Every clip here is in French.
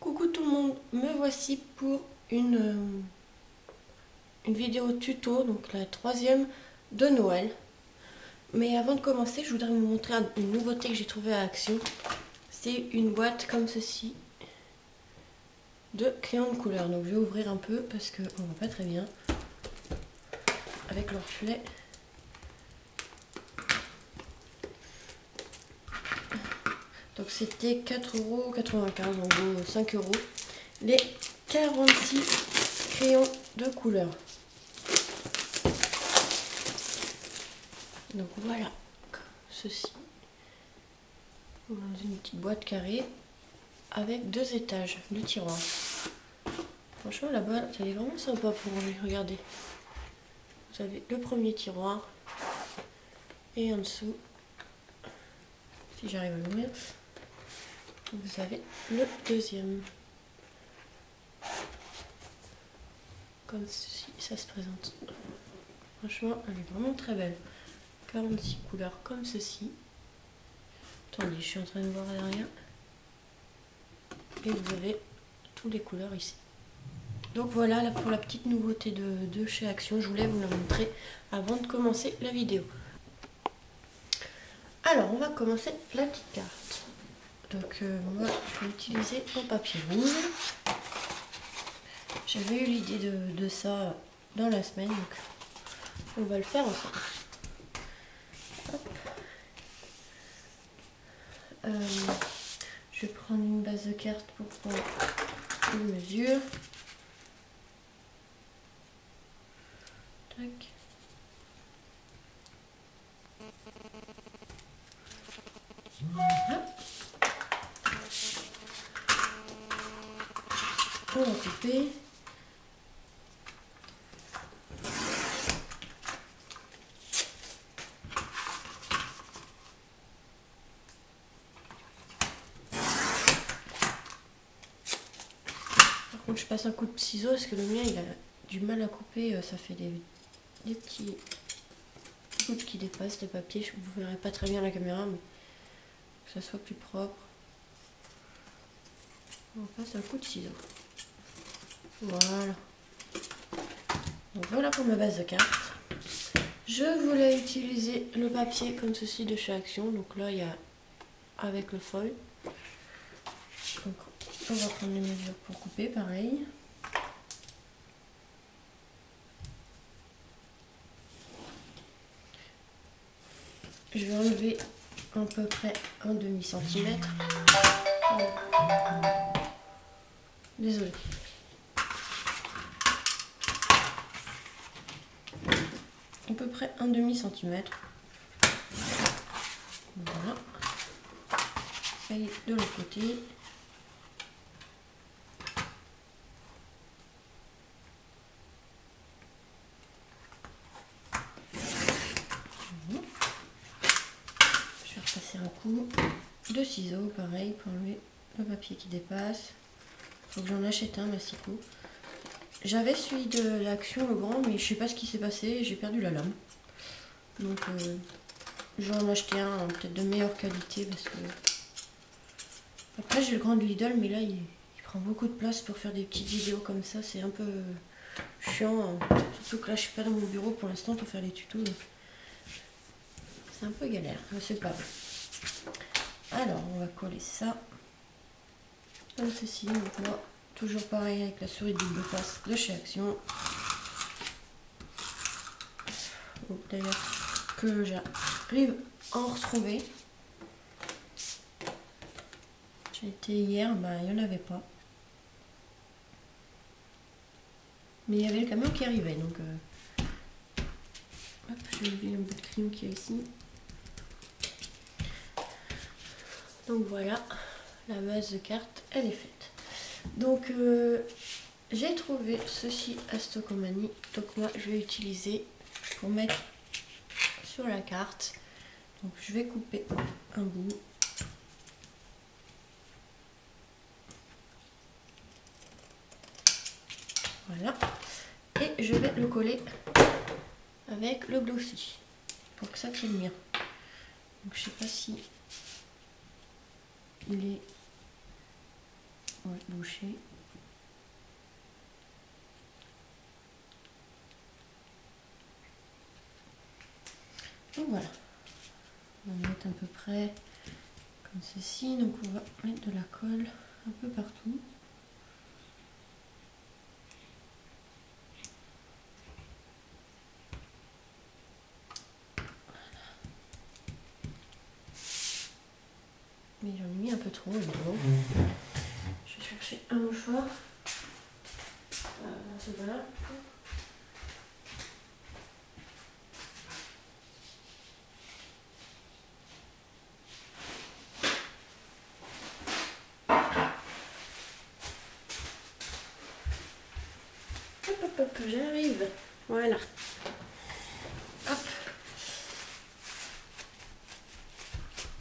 Coucou tout le monde, me voici pour une vidéo tuto, donc la troisième de Noël. Mais avant de commencer, je voudrais vous montrer une nouveauté que j'ai trouvée à Action. C'est une boîte comme ceci de crayons de couleur. Donc je vais ouvrir un peu parce qu'on ne voit pas très bien avec le reflet. Donc c'était 4,95 €, en gros 5 €. Les 46 crayons de couleur. Donc voilà, comme ceci. Dans une petite boîte carrée avec 2 étages, 2 tiroirs. Franchement la boîte elle est vraiment sympa pour ouvrir, regardez. Vous avez le premier tiroir et en dessous, si j'arrive à l'ouvrir, vous avez le deuxième. Comme ceci, ça se présente. Franchement, elle est vraiment très belle. 46 couleurs comme ceci. Attendez, je suis en train de voir derrière. Et vous avez toutes les couleurs ici. Donc voilà là pour la petite nouveauté de chez Action. Je voulais vous la montrer avant de commencer la vidéo. Alors, on va commencer la petite carte. Donc moi, je vais utiliser mon papier rouge. J'avais eu l'idée de ça dans la semaine, donc on va le faire ensemble. Hop. Je vais prendre une base de carte pour prendre une mesure. Tac. Voilà. On va couper. Par contre, je passe un coup de ciseau parce que le mien il a du mal à couper, ça fait des petits gouttes qui dépassent le papier. Je ne vous verrez pas très bien la caméra, mais que ça soit plus propre. On passe un coup de ciseau. Voilà. Donc voilà pour ma base de carte. Je voulais utiliser le papier comme ceci de chez Action. Donc là, il y a avec le foil. Donc on va prendre les mesures pour couper, pareil. Je vais enlever à peu près un demi-centimètre. Désolée. À peu près un demi-centimètre. Voilà. Et de l'autre côté. Je vais repasser un coup de ciseaux, pareil, pour enlever le papier qui dépasse. Faut que j'en achète un massicot. J'avais celui de l'Action le grand, mais je sais pas ce qui s'est passé, j'ai perdu la lame. Donc je vais en acheter un peut-être de meilleure qualité parce que après j'ai le grand de Lidl, mais là il prend beaucoup de place pour faire des petites vidéos comme ça, c'est un peu chiant, surtout que là je suis pas dans mon bureau pour l'instant pour faire les tutos, donc c'est un peu galère, mais c'est pas grave. Alors on va coller ça comme ceci. Donc moi toujours pareil avec la souris double face de chez Action. D'ailleurs que j'arrive à en retrouver. J'ai été hier, bah il n'y en avait pas. Mais il y avait le camion qui arrivait, donc hop, je vais lever un bout de crime qu'il y a ici. Donc voilà, la base de carte, elle est faite. Donc j'ai trouvé ceci à Stockomanie, donc moi je vais utiliser pour mettre sur la carte. Donc je vais couper un bout. Voilà. Et je vais le coller avec le glossy pour que ça tienne bien. Donc je sais pas si il est... Ouais, boucher. Donc voilà, on va mettre à peu près comme ceci. Donc on va mettre de la colle un peu partout. Mais j'en ai mis un peu trop évidemment. Je vais chercher un mouchoir. Voilà. Hop, j'arrive. Voilà. Hop.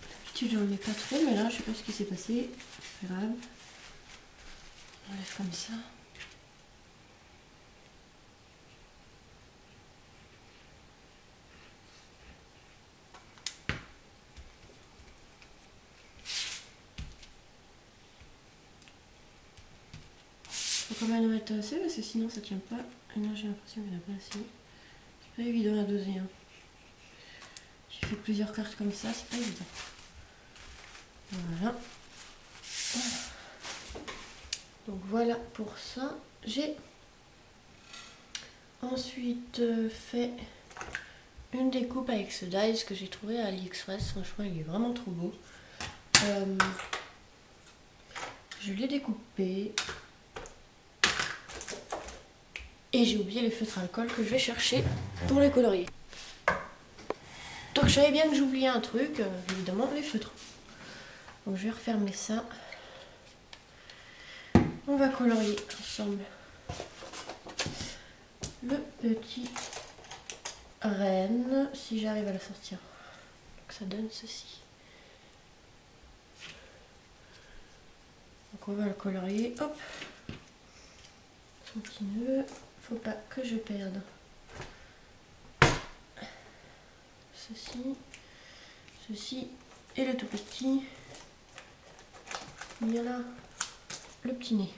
D'habitude j'en mets pas trop, mais là je sais pas ce qui s'est passé. C'est pas grave. On enlève comme ça. Faut quand même en mettre assez parce que sinon ça tient pas. Et là j'ai l'impression qu'il n'y en a pas assez. C'est pas évident à doser. Hein. J'ai fait plusieurs cartes comme ça, c'est pas évident. Voilà. Donc voilà pour ça. J'ai ensuite fait une découpe avec ce dies que j'ai trouvé à AliExpress. Franchement il est vraiment trop beau. Je l'ai découpé. Et j'ai oublié les feutres à alcool que je vais chercher pour les colorier. Donc je savais bien que j'oubliais un truc, évidemment les feutres. Donc je vais refermer ça. On va colorier ensemble le petit renne, si j'arrive à la sortir. Donc ça donne ceci. Donc on va le colorier, hop. Son petit nœud, faut pas que je perde ceci, ceci et le tout petit. Il y a là le petit nez.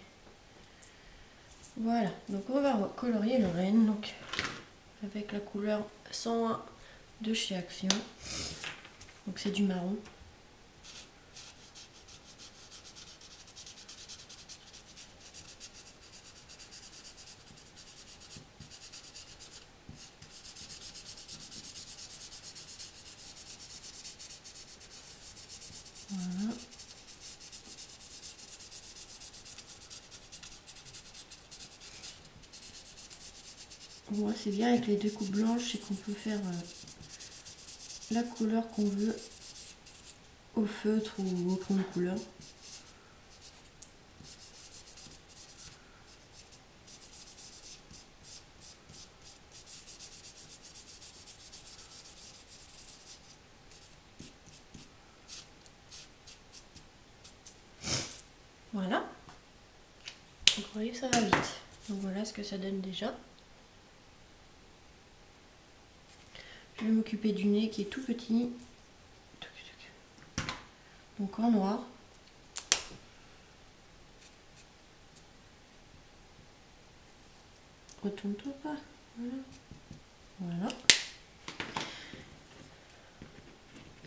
Voilà, donc on va colorier le renne donc avec la couleur 101 de chez Action. Donc c'est du marron. Voilà. Moi c'est bien avec les deux coupes blanches, c'est qu'on peut faire la couleur qu'on veut au feutre ou au fond de couleur. Voilà. Donc vous voyez ça va vite. Donc voilà ce que ça donne déjà. Je vais m'occuper du nez qui est tout petit. Donc en noir. Retourne-toi pas. Voilà. Voilà.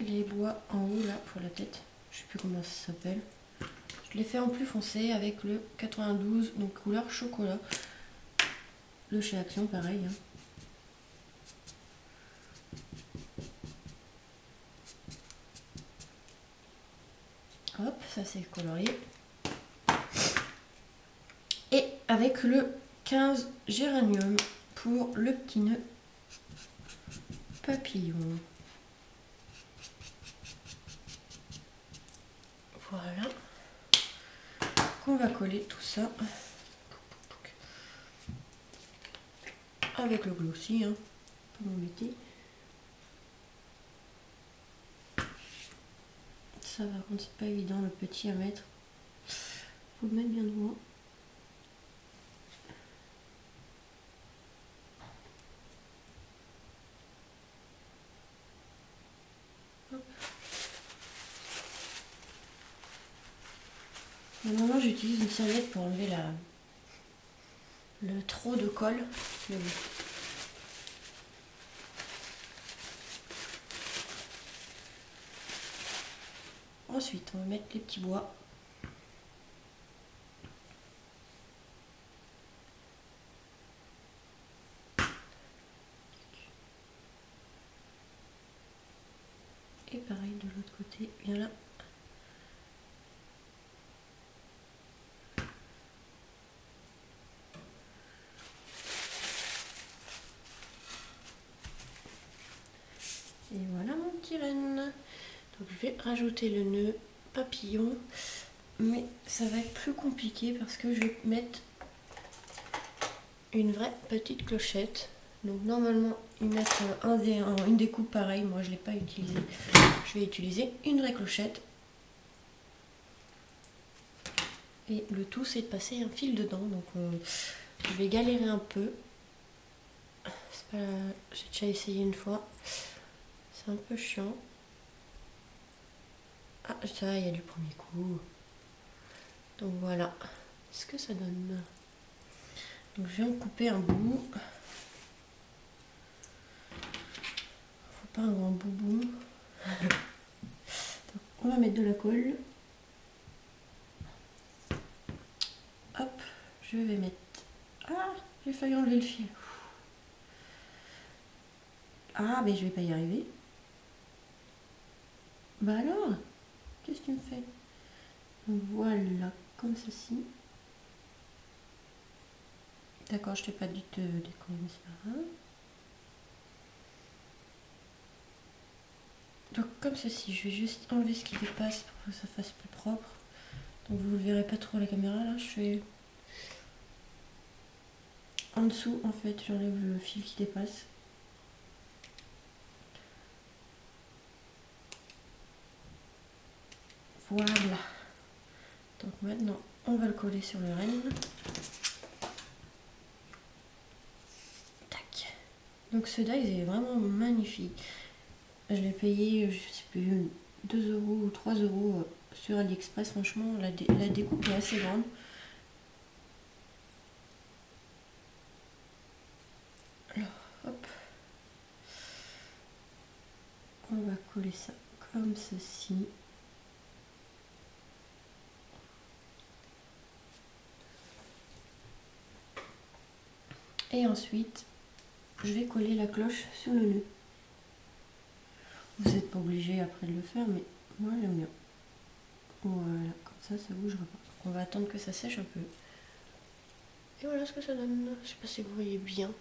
Les bois en haut là pour la tête. Je sais plus comment ça s'appelle. Je l'ai fait en plus foncé avec le 92, donc couleur chocolat. De chez Action, pareil. Hein. Hop, ça c'est colorié. Et avec le 15 géranium pour le petit nœud papillon. Voilà. On va coller tout ça avec le glossy, hein, pour m'embêter. Ça va, contre c'est pas évident le petit à mettre. Faut le mettre bien droit. Hop. Normalement j'utilise une serviette pour enlever le trop de colle. Mais bon. Ensuite on va mettre les petits bois. Et pareil de l'autre côté, bien là. Et voilà mon petit renne. Donc je vais rajouter le nœud papillon. Mais ça va être plus compliqué parce que je vais mettre une vraie petite clochette. Donc normalement ils mettent une découpe pareille. Moi je ne l'ai pas utilisé. Je vais utiliser une vraie clochette. Et le tout c'est de passer un fil dedans. Donc je vais galérer un peu. J'ai déjà essayé une fois. C'est un peu chiant. Ah ça, il y a du premier coup. Donc voilà ce que ça donne. Donc je viens de couper un bout. Faut pas un grand boubou. Donc, on va mettre de la colle. Hop, je vais mettre... Ah, j'ai failli enlever le fil. Ah, mais je vais pas y arriver. Bah alors, qu'est-ce que tu me fais? Donc voilà, comme ceci. D'accord, je t'ai pas dit de décoller ça. Donc comme ceci, je vais juste enlever ce qui dépasse pour que ça fasse plus propre. Donc vous ne le verrez pas trop à la caméra, là je fais... En dessous en fait, j'enlève le fil qui dépasse. Voilà. Donc maintenant, on va le coller sur le renne. Tac. Donc ce die est vraiment magnifique. Je l'ai payé, je sais plus, 2 € ou 3 € sur AliExpress. Franchement, la découpe est assez grande. Alors, hop. On va coller ça comme ceci. Et ensuite, je vais coller la cloche sur le nœud. Vous n'êtes pas obligé après de le faire, mais moi j'aime bien. Voilà, comme ça, ça bougera pas. On va attendre que ça sèche un peu. Et voilà ce que ça donne. Je sais pas si vous voyez bien.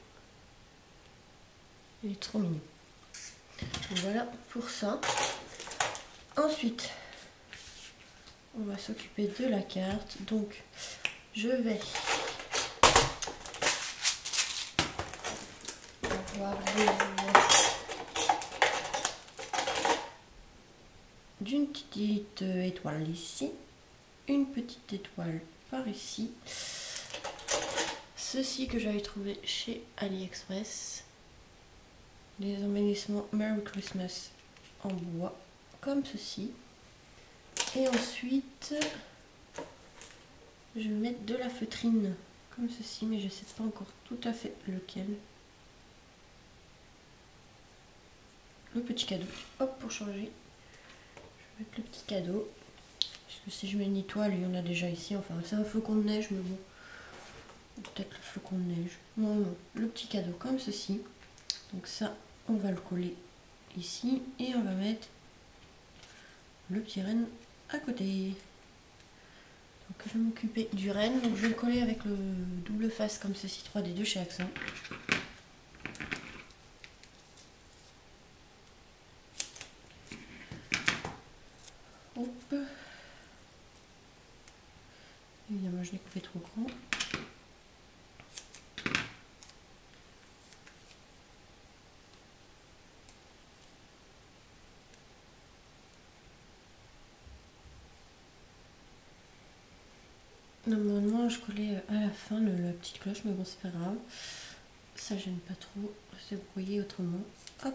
Il est trop mignon. Donc voilà pour ça. Ensuite, on va s'occuper de la carte. Donc, je vais avoir d'une petite étoile ici, une petite étoile par ici. Ceci que j'avais trouvé chez AliExpress. Des embellissements Merry Christmas en bois, comme ceci. Et ensuite, je vais mettre de la feutrine, comme ceci, mais je ne sais pas encore tout à fait lequel. Le petit cadeau, hop, pour changer. Je vais mettre le petit cadeau. Parce que si je mets une étoile, il y en a déjà ici. Enfin, c'est un flocon de neige, mais bon. Peut-être le flocon de neige. Non, non, le petit cadeau, comme ceci. Donc ça, on va le coller ici. Et on va mettre le petit renne à côté. Donc je vais m'occuper du renne. Donc je vais le coller avec le double face comme ceci, 3D de chez Accent. Hop. Évidemment, je l'ai coupé trop grand. Normalement, je collais à la fin la petite cloche, mais bon, c'est pas grave. Ça gêne pas trop. C'est brouillé autrement. Hop.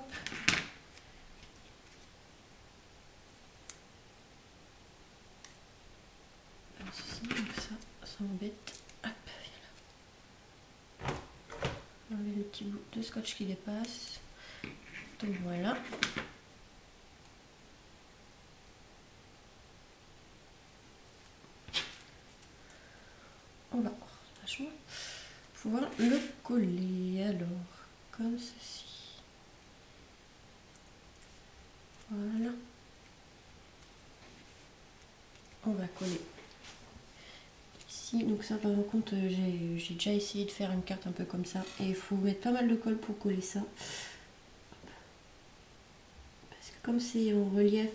ceci, donc ça embête. Hop, voilà. Enlever le petit bout de scotch qui dépasse. Donc voilà. On va vachement pouvoir le coller alors comme ceci. Voilà. On va coller ici. Donc ça par contre j'ai déjà essayé de faire une carte un peu comme ça et il faut mettre pas mal de colle pour coller ça. Parce que comme c'est en relief,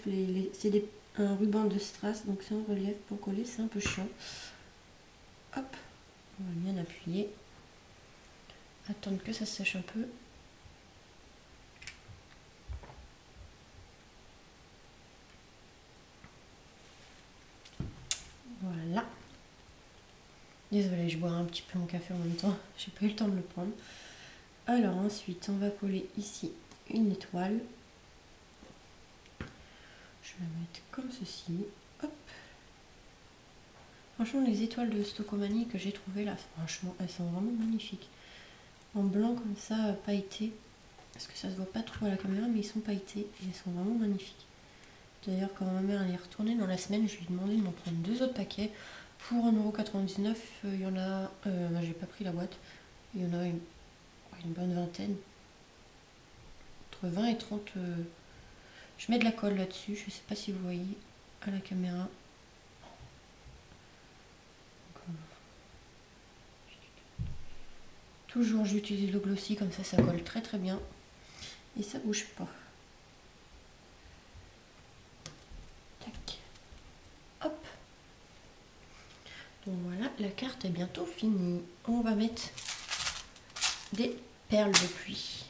c'est un ruban de strass, donc c'est en relief pour coller, c'est un peu chiant. Hop, on va bien appuyer. Attendre que ça sèche un peu. Voilà. Désolée, je bois un petit peu mon café en même temps. J'ai pas eu le temps de le prendre. Alors ensuite, on va coller ici une étoile. Je vais la mettre comme ceci. Hop. Franchement, les étoiles de Stocomanie que j'ai trouvées là, franchement, elles sont vraiment magnifiques. En blanc comme ça, pailleté. Parce que ça se voit pas trop à la caméra, mais ils sont pailletés et ils sont vraiment magnifiques. D'ailleurs, quand ma mère est retournée dans la semaine, je lui ai demandé de m'en prendre 2 autres paquets. Pour 1,99 €, il y en a... j'ai pas pris la boîte. Il y en a une bonne vingtaine. Entre 20 et 30... Je mets de la colle là-dessus. Je sais pas si vous voyez à la caméra. Toujours, j'utilise le glossy, comme ça colle très très bien. Et ça bouge pas. Tac. Hop. Donc voilà, la carte est bientôt finie. On va mettre des perles de pluie.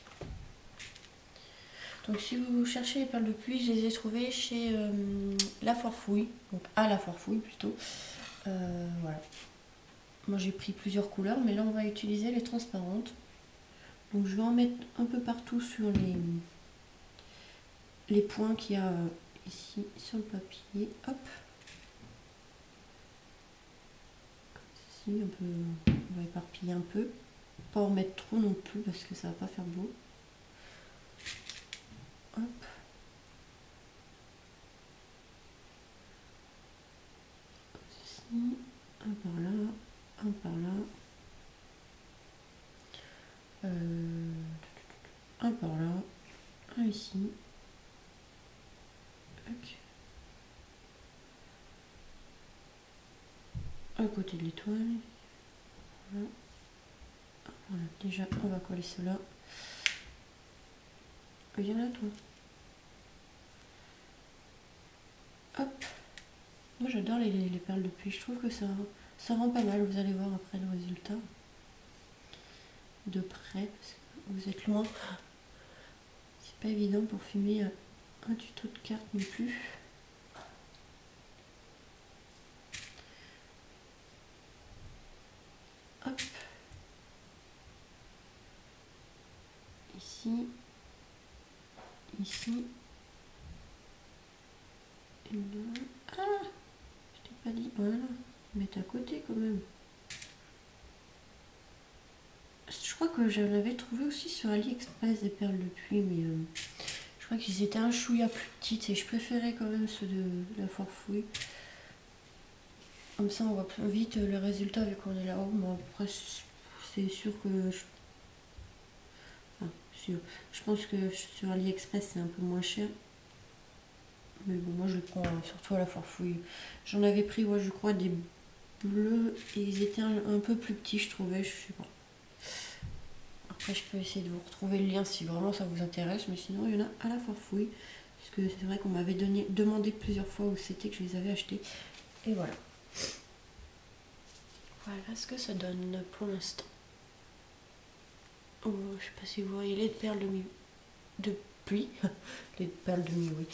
Donc si vous cherchez les perles de pluie, je les ai trouvées chez La Foire Fouille. Donc à La Foire Fouille plutôt. Voilà. Moi j'ai pris plusieurs couleurs, mais là on va utiliser les transparentes. Donc je vais en mettre un peu partout sur les points qu'il y a ici sur le papier. Hop. Comme ceci, on va éparpiller un peu. Pas en mettre trop non plus parce que ça va pas faire beau. Hop. Comme ceci. Un par là, un par là. Un par là, un ici. Okay. À côté de l'étoile. Voilà. Voilà. Déjà, on va coller cela. Viens là, toi. Hop. Moi, j'adore les perles de pluie. Je trouve que ça rend pas mal. Vous allez voir après le résultat. De près, parce que vous êtes loin. C'est pas évident pour filmer un tuto de carte non plus. Hop. Ici. Ici. Et là. Ah, je t'ai pas dit. Voilà. Mettre à côté quand même. Je crois que j'en avais trouvé aussi sur AliExpress des perles de pluie, mais je crois qu'ils étaient un chouïa plus petites et je préférais quand même ceux de La Foire Fouille. Comme ça on voit plus vite le résultat vu qu'on est là-haut. Mais après c'est sûr que... je pense que sur AliExpress c'est un peu moins cher. Mais bon, moi je le prends surtout à La Foire Fouille. J'en avais pris, ouais, je crois, des bleus et ils étaient un peu plus petits, je trouvais, je sais pas. Après, je peux essayer de vous retrouver le lien si vraiment ça vous intéresse, mais sinon, il y en a à La Foire Fouille. Parce que c'est vrai qu'on m'avait demandé plusieurs fois où c'était que je les avais achetés. Et voilà. Voilà ce que ça donne pour l'instant. Oh, je sais pas si vous voyez les perles de pluie. Les perles de nuit, oui.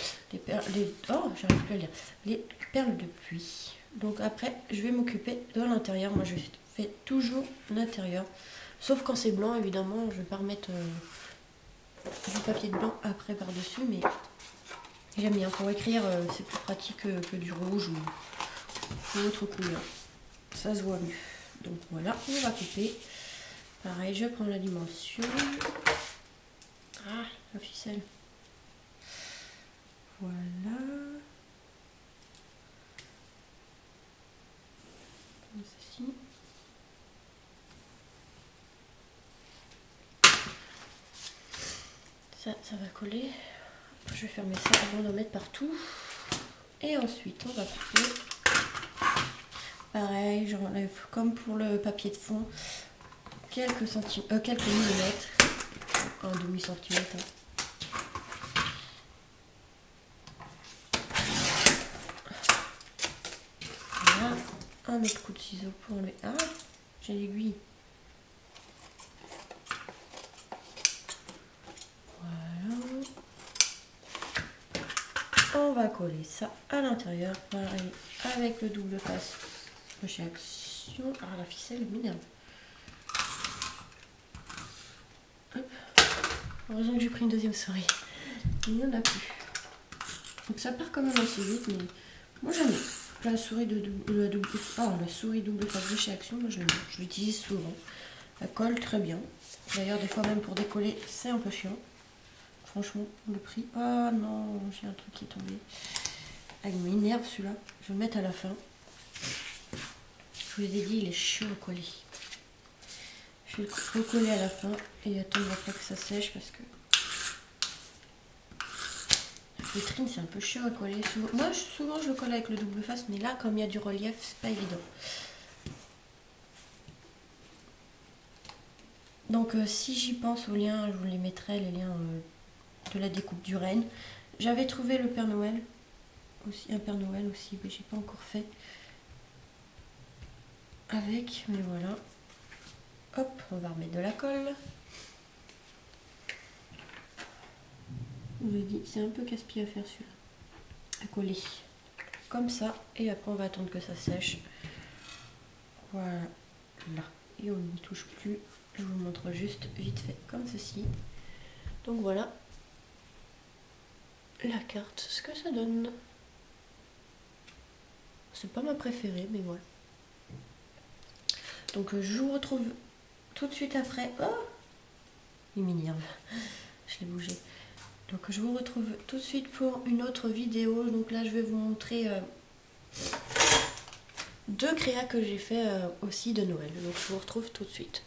Oh, j'arrive plus à lire. Les perles de pluie. Donc après, je vais m'occuper de l'intérieur. Moi, je fais toujours l'intérieur. Sauf quand c'est blanc, évidemment, je vais pas remettre du papier de blanc après par-dessus, mais j'aime bien. Pour écrire, c'est plus pratique que du rouge une autre couleur. Ça se voit mieux. Donc voilà, on va couper. Pareil, je prends la dimension. Ah, la ficelle. Voilà. Comme ceci. Ça va coller. Je vais fermer ça avant d'en mettre partout. Et ensuite, on va couper. Pareil, j'enlève comme pour le papier de fond quelques millimètres, un demi-centimètre. Voilà, un autre coup de ciseau pour enlever. Ah, j'ai l'aiguille. Voilà. On va coller ça à l'intérieur, pareil, avec le double passe de chez Action. Ah, la ficelle m'énerve. Heureusement que j'ai pris une deuxième souris. Il n'y en a plus. Donc ça part quand même assez vite, mais moi j'aime bien. La souris la souris double face de chez Action, moi j'aime bien. Je l'utilise souvent. Elle colle très bien. D'ailleurs, des fois même pour décoller, c'est un peu chiant. Franchement, le prix. Ah non, j'ai un truc qui est tombé. Ah, il m'énerve celui-là. Je vais le mettre à la fin. Je vous ai dit, il est chiant à coller. Je vais le recoller à la fin et attendre après que ça sèche parce que la vitrine c'est un peu chiant à coller. Souvent je le colle avec le double face, mais là comme il y a du relief, c'est pas évident. Donc si j'y pense aux liens, je vous les mettrai, les liens de la découpe du renne. J'avais trouvé le Père Noël, aussi un Père Noël aussi, mais j'ai pas encore fait avec, mais voilà. Hop, on va remettre de la colle. Je vous ai dit, c'est un peu casse-pied à faire celui-là. À coller. Comme ça. Et après, on va attendre que ça sèche. Voilà. Et on n'y touche plus. Je vous montre juste vite fait comme ceci. Donc voilà. La carte, ce que ça donne. C'est pas ma préférée, mais voilà. Donc je vous retrouve tout de suite après. Oh, il m'énerve. Je l'ai bougé. Donc je vous retrouve tout de suite pour une autre vidéo. Donc là je vais vous montrer deux créas que j'ai fait aussi de Noël. Donc je vous retrouve tout de suite.